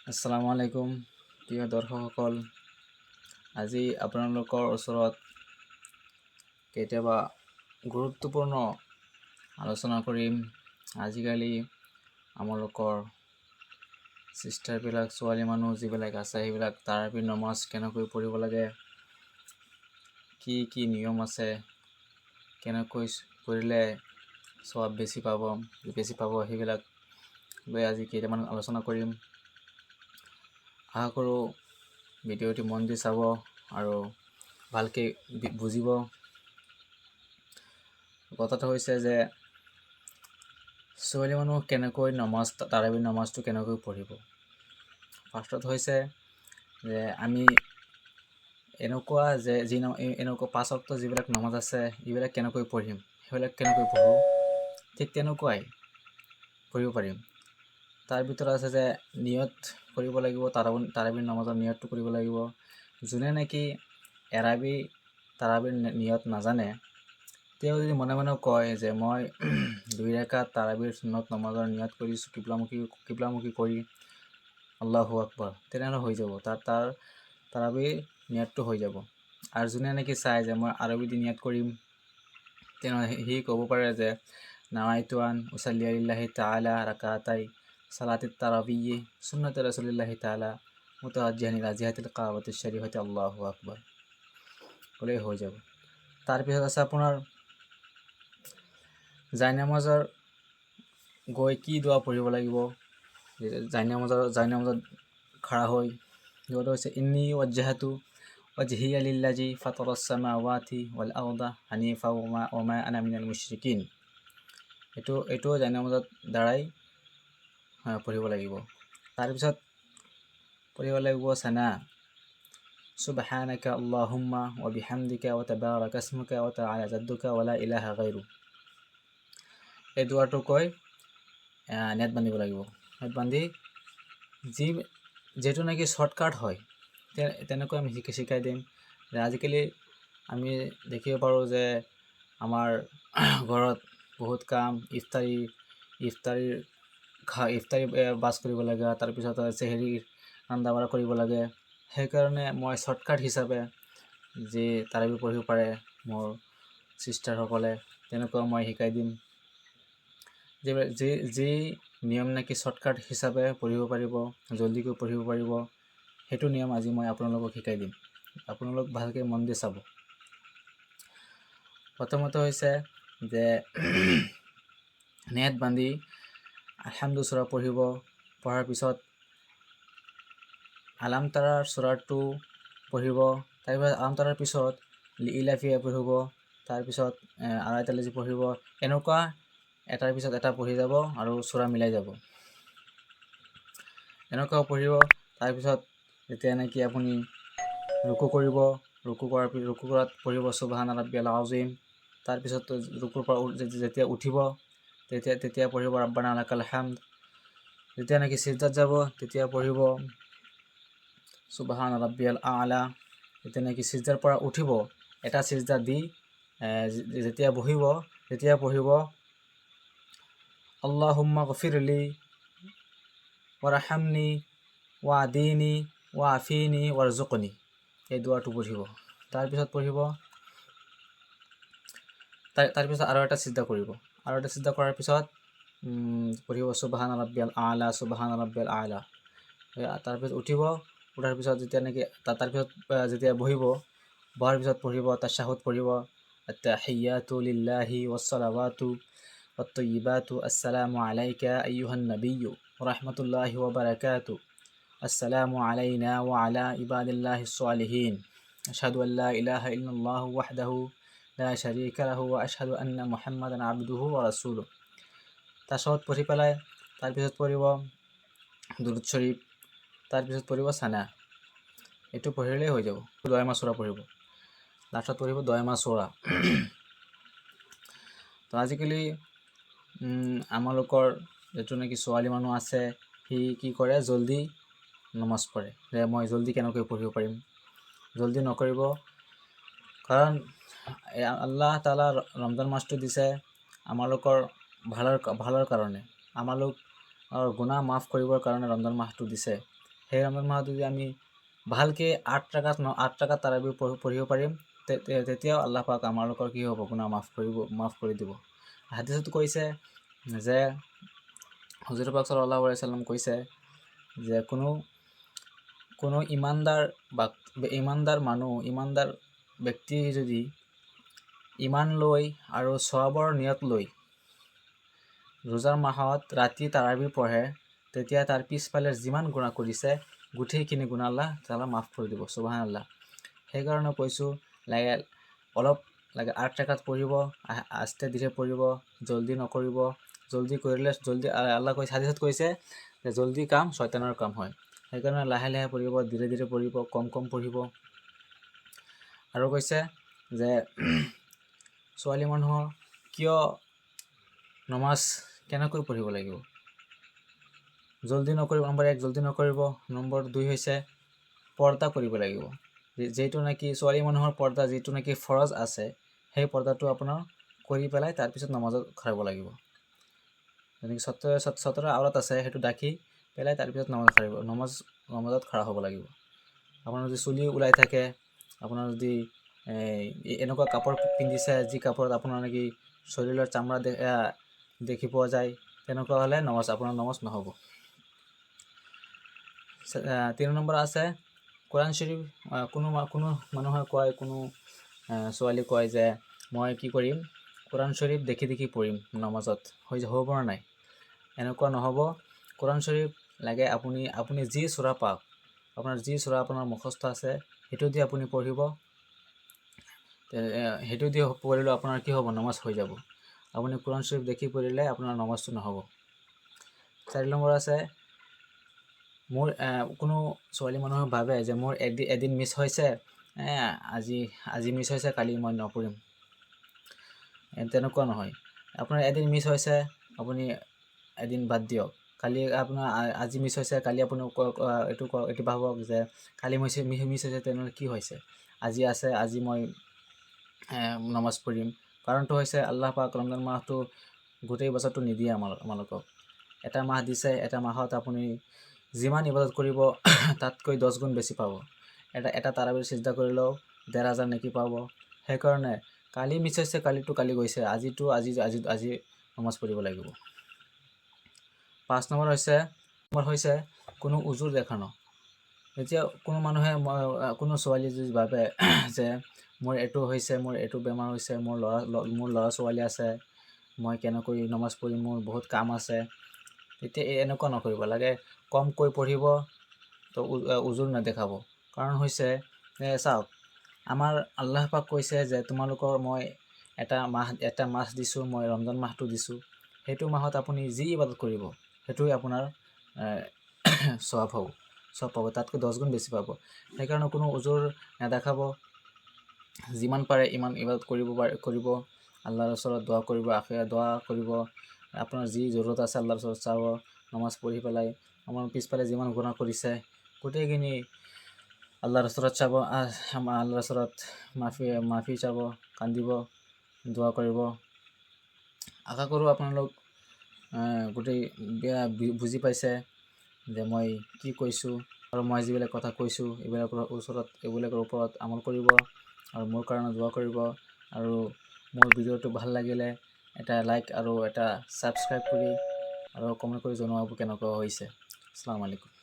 আসসালামু আলাইকুম প্ৰিয় দৰ্শকসকল। আজি আপোনালোকৰ ওচৰত কেতিয়াবা গুৰুত্বপূৰ্ণ আলোচনা কৰিম। আজিকালি আমালোকৰ চিষ্টাৰবিলাক, ছোৱালী মানুহ যিবিলাক আছে, সেইবিলাক তাৰাবি নমাজ কেনেকৈ পঢ়িব লাগে, কি কি নিয়ম আছে, কেনেকৈ পঢ়িলে সৱাব বেছি পাব সেইবিলাক লৈ আজি কেইটামান আলোচনা কৰিম। আশা কৰোঁ ভিডিঅ'টি মন দি চাব আৰু ভালকৈ বুজিব। কথাটো হৈছে যে ছোৱালী মানুহ কেনেকৈ তাৰাবি নমাজটো কেনেকৈ পঢ়িব। ফাৰ্ষ্টত হৈছে যে আমি এনেকুৱা এনেকুৱা 5 ওয়াক্ত যিবিলাক নমাজ আছে, এইবিলাক কেনেকৈ পঢ়িম, সেইবিলাক কেনেকৈ পঢ়োঁ, ঠিক তেনেকুৱাই পঢ়িব পাৰিম। তাৰ ভিতৰত আছে যে নিয়ত কৰিব লাগিব, তাৰাবি নমাজৰ নিয়তটো কৰিব লাগিব। যোনে নেকি তাৰাবিৰ নিয়ত নাজানে, তেওঁ যদি মনে মনে কয় যে মই 2 ৰাকাত তাৰাবিৰ সুন্নত নমাজৰ নিয়ত কৰিছোঁ কিবলামুখী কৰি আল্লাহু আকবৰ, তেনেহ'লে হৈ যাব, তাৰ তাৰাবিৰ নিয়তটো হৈ যাব। আৰু যোনে নেকি চায় যে মই আৰবী দি নিয়ত কৰিম, তেনেহ'লে সি ক'ব পাৰে যে নাৱাইতু আন উছল্লি লিল্লাহি তাআলা ৰাকাতাই সালাতিত তাৰাবিয়্যি সুন্নতি ৰাসূলিল্লাহি তাআলা মুতাওয়াজ্জিহান ইলা জিহাতিল কাবাতিশ শৰীফতি আল্লাহু আকবাৰ ক'লেই হৈ যাব। তাৰপিছত আছে আপোনাৰ জায়নামাজৰ গৈ কি দোৱা পঢ়িব লাগিব। জায়নামাজত খাৰা হৈ দোৱাটো হৈছে ইন্নী ওয়াজ্জাহাতু ওয়াজহিয়া লিল্লাযী ফাতাৰাস সামাওয়াতি ওয়াল আৰদা হানিফা ওয়া মা আনা মিনাল মুশৰিকিন। এইটো জায়নামাজত দ্বাৰাই পঢ়িব লাগিব। তাৰপিছত পঢ়িব লাগিব সানা সুবহানাকা আল্লাহুম্মা ওয়া বিহামদিকা ওয়া তাবাৰাকা ইসমুকা ওয়া তাআলা জাদ্দুকা ওয়া লা ইলাহা গায়ৰু। এই দোৱাটো কৈ নেট বান্ধিব লাগিব। নেট বান্ধি যিটো নেকি শ্বৰ্টকাট হয় তেনেকৈ আমি শিকাই দিম। আজিকালি আমি দেখিব পাৰোঁ যে আমাৰ ঘৰত বহুত কাম, ইফতাৰী বাছ কৰিব লাগে, তাৰপিছত চেহেৰি ৰান্ধা বাঢ়া কৰিব লাগে। সেইকাৰণে মই শ্বৰ্টকাট হিচাপে যি তাৰাবি পঢ়িব পাৰে মোৰ চিষ্টাৰসকলে, তেনেকুৱা মই শিকাই দিম। যি নিয়ম নেকি শ্বৰ্টকাট হিচাপে পঢ়িব পাৰিব, জল্দিকৈ পঢ়িব পাৰিব, সেইটো নিয়ম আজি মই আপোনালোকক শিকাই দিম। আপোনালোক ভালকৈ মন দি চাব। প্ৰথমতে হৈছে যে নেট বান্ধি আলহামদু সূৰা পঢ়িব। পঢ়াৰ পিছত আলাম তাৰাৰ সূৰাটো পঢ়িব। তাৰপিছত আলাম তাৰাৰ পিছত লিইলাফিয়া পঢ়িব। তাৰপিছত আৰাইতালাজী পঢ়িব। এনেকুৱা এটাৰ পিছত এটা পঢ়ি যাব আৰু সূৰা মিলাই যাব। এনেকুৱা পঢ়িব। তাৰপিছত যেতিয়া নেকি আপুনি ৰুকু কৰিব, ৰুকু কৰাত পঢ়িব সুবহান ৰাব্বিয়াল আযীম। তাৰপিছত ৰুকুৰ পৰা যেতিয়া উঠিব তেতিয়া পঢ়িব ৰাব্বানা লাকাল হামদ। যেতিয়া নেকি সিজদাত যাব তেতিয়া পঢ়িব সুবহান ৰাব্বিয়াল আ'লা। যেতিয়া নেকি সিজদাৰ পৰা উঠিব, এটা সিজদা দি যেতিয়া বহিব তেতিয়া পঢ়িব আল্লাহুম্মা গফিৰলি ৱাৰহামনি ৱাদিনি ৱাআফিনি ৱাৰজুকনি। এই দোৱাটো পঢ়িব। তাৰপিছত আৰু এটা সিজদা কৰিব। আৰু এটা সিজদা কৰাৰ পিছত পঢ়িব সুবহান ৰাব্বিয়াল আ'লা সুবহান ৰাব্বিয়াল আ'লা। তাৰপিছত উঠাৰ পিছত যেতিয়া বহিব, বহাৰ পিছত পঢ়িব তাশ্বাহুদ পঢ়িব আত্তাহিয়াতু লিল্লাহি ওয়াসসালাৱাতু ওয়াত্তাইয়িবাতু আসসালামু আলাইকা আইয়ুহান নাবিয়্যু ওয়া রাহমাতুল্লাহি ওয়া বারাকাতুহু আসসালামু আলাইনা ওয়া আলা ইবাদিল্লাহিস সালিহিন আশহাদু আল্লা ইলাহা ইল্লাল্লাহু ওয়াহদাহু লা শারীকা লাহু ওয়া আশহাদু আন্না মুহাম্মাদান আবদুহু ওয়া রাসূলুহু। তাশ্বাহুদ পঢ়ি পেলাই তাৰপিছত পঢ়িব দুৰুদ শৰীফ, তাৰপিছত পঢ়িব সানা। এইটো পঢ়িলেই হৈ যাব। দয়মা সূৰা পঢ়িব। লাষ্টত পঢ়িব দয়মা সূৰা। তো আজিকালি আমালোকৰ যিটো নেকি ছোৱালী মানুহ আছে, সি কি কৰে, জল্দি নমাজ পঢ়ে যে মই জল্দি কেনেকৈ পঢ়িব পাৰিম। জল্দি নকৰিব, কাৰণ আল্লাহ তাআলা ৰমজান মাছটো দিছে আমালোকৰ ভালৰ কাৰণে। আমালোকৰ গুনাহ মাফ কৰিবৰ কাৰণে ৰমজান মাহটো দিছে। সেই ৰমজান মাহত যদি আমি ভালকৈ 8 ৰাকাত তাৰাবি পঢ়িব পাৰিম, তেতিয়াও আল্লাহ পাক আমালোকৰ কি হ'ব, গুনাহ মাফ কৰি দিব। হাদিছত কৈছে যে হুজুৰ পাক সাল্লাল্লাহু আলাইহি ওয়াসাল্লাম কৈছে যে কোনো ইমানদাৰ ব্যক্তি যদি ইমান লৈ আৰু সৱাবৰ নিয়ত লৈ ৰোজাৰ মাহত ৰাতি তাৰাবি পঢ়ে, তেতিয়া তাৰ পিছফালে যিমান গুনাহ কৰিছে গোটেইখিনি গুনাহ আল্লাহ তাআলা মাফ কৰি দিব। সুবহানাল্লাহ। সেইকাৰণে কৈছোঁ অলপ 8 ৰাকাত পঢ়িব, আস্তে ধীৰে পঢ়িব, জল্দি নকৰিব। জল্দি কৰিলে আল্লাহ কৈছে, হাদিছত কৈছে যে জল্দি কাম শয়তানৰ কাম হয়। সেইকাৰণে লাহে লাহে পঢ়িব, ধীৰে ধীৰে পঢ়িব, কম পঢ়িব। আৰু কৈছে যে ছোৱালী মানুহৰ কিয় নমাজ কেনেকৈ পঢ়িব লাগিব। জল্দি নকৰিব, নম্বৰ 1 জল্দি নকৰিব, নম্বৰ 2 হৈছে পৰ্দা কৰিব লাগিব। যিটো নেকি ছোৱালী মানুহৰ পৰ্দা, যিটো নেকি ফৰজ আছে, সেই পৰ্দাটো আপোনাৰ কৰি পেলাই তাৰপিছত নমাজত খাব লাগিব। যেনেকৈ সতৰ আউৰাত আছে সেইটো ঢাকি পেলাই তাৰপিছত নমাজত খাৰা হ'ব লাগিব। আপোনাৰ যদি চুলি ওলাই থাকে, আপোনাৰ যদি এনেকুৱা কাপোৰ পিন্ধিছে যি কাপোৰত আপোনাৰ নেকি শৰীৰৰ চামৰা দেখি পোৱা যায়, তেনেকুৱা হ'লে আপোনাৰ নমাজ নহ'ব। 3 নম্বৰ আছে কোৰাণ শৰীফ। কোনো মানুহে কয়, কোনো ছোৱালী কয় যে মই কি কৰিম, কোৰাণ শৰীফ দেখি পঢ়িম নমাজত, হ'ব পৰা নাই। এনেকুৱা নহ'ব। কোৰাণ শৰীফ লাগে আপুনি যি সূৰা পাওক, আপোনাৰ যি সূৰা আপোনাৰ মুখস্থ আছে সেইটো দি আপুনি পঢ়িব। সেইটো দি পঢ়িলে আপোনাৰ কি হ'ব, নমাজ হৈ যাব। আপুনি কোৰাণ শৰীফ দেখি পঢ়িলে আপোনাৰ নমাজটো নহ'ব। 4 নম্বৰ আছে মোৰ কোনো ছোৱালী মানুহে ভাবে যে মোৰ এদিন মিছ হৈছে, আজি মিছ হৈছে, কালি মই নপঢ়িম। তেনেকুৱা নহয়। আপোনাৰ এদিন মিছ হৈছে, আপুনি এদিন বাদ দিয়ক। কালি আপোনাৰ আজি মিছ হৈছে, কালি আপুনি এইটো ভাবক যে কালি মিছ হৈছে, তেনেহ'লে কি হৈছে, আজি আছে, আজি মই নমাজ পঢ়িম। কাৰণটো হৈছে আল্লাহ পাক ৰমজান মাহটো গোটেই বছৰটো নিদিয়ে আমালোকক। এটা মাহ দিছে, এটা মাহত আপুনি যিমান ইবাদত কৰিব তাতকৈ 10 গুণ বেছি পাব। এটা তাৰাবিৰ চিজদা কৰিলেও 1500 নেকি পাব। সেইকাৰণে কালি মিছ হৈছে, কালি গৈছে, আজি নমাজ পঢ়িব লাগিব। 5 নম্বৰ হৈছে কোনো উজুৰ দেখানো। এতিয়া কোনো ছোৱালী যদি ভাবে যে মোৰ এইটো হৈছে, মোৰ এইটো বেমাৰ হৈছে, মোৰ ল'ৰা ছোৱালী আছে, মই কেনেকৈ নমাজ পঢ়িম, মোৰ বহুত কাম আছে, তেতিয়া এনেকুৱা নকৰিব লাগে। কমকৈ পঢ়িব, তো উজুৰ নেদেখাব। কাৰণ হৈছে চাওক, আমাৰ আল্লাহ পাক কৈছে যে তোমালোকৰ মই এটা মাহ দিছোঁ, মই ৰমজান মাহটো দিছোঁ। সেইটো মাহত আপুনি যি ইবাদত কৰিব সেইটোৱে আপোনাৰ সৱাব পাব, তাতকৈ 10 গুণ বেছি পাব। সেইকাৰণে কোনো উজুৰ নেদেখাব। যিমান পাৰে ইমান ইবাদত কৰিব, আল্লাহৰ ওচৰত দোৱা কৰিব, দোৱা কৰিব। আপোনাৰ যি জৰুৰত আছে আল্লাহৰ ওচৰত চাব, নমাজ পঢ়ি পেলাই আমাৰ পিছফালে যিমান গুনাহ কৰিছে গোটেইখিনি আল্লাহৰ ওচৰত চাব, আল্লাহৰ ওচৰত মাফি চাব, কান্দিব, দোৱা কৰিব। আশা কৰোঁ আপোনালোক গোটেই বুজি পাইছে যে মই কি কৈছোঁ, আৰু মই যিবিলাক কথা কৈছোঁ এইবিলাকৰ ওপৰত আমল কৰিব, আৰু মোৰ কাৰণে দোৱা কৰিব। আৰু মোৰ ভিডিঅ'টো ভাল লাগিলে এটা লাইক আৰু এটা ছাবস্ক্ৰাইব কৰি আৰু কমেণ্ট কৰি জনাব কেনেকুৱা হৈছে। আসসালামু আলাইকুম।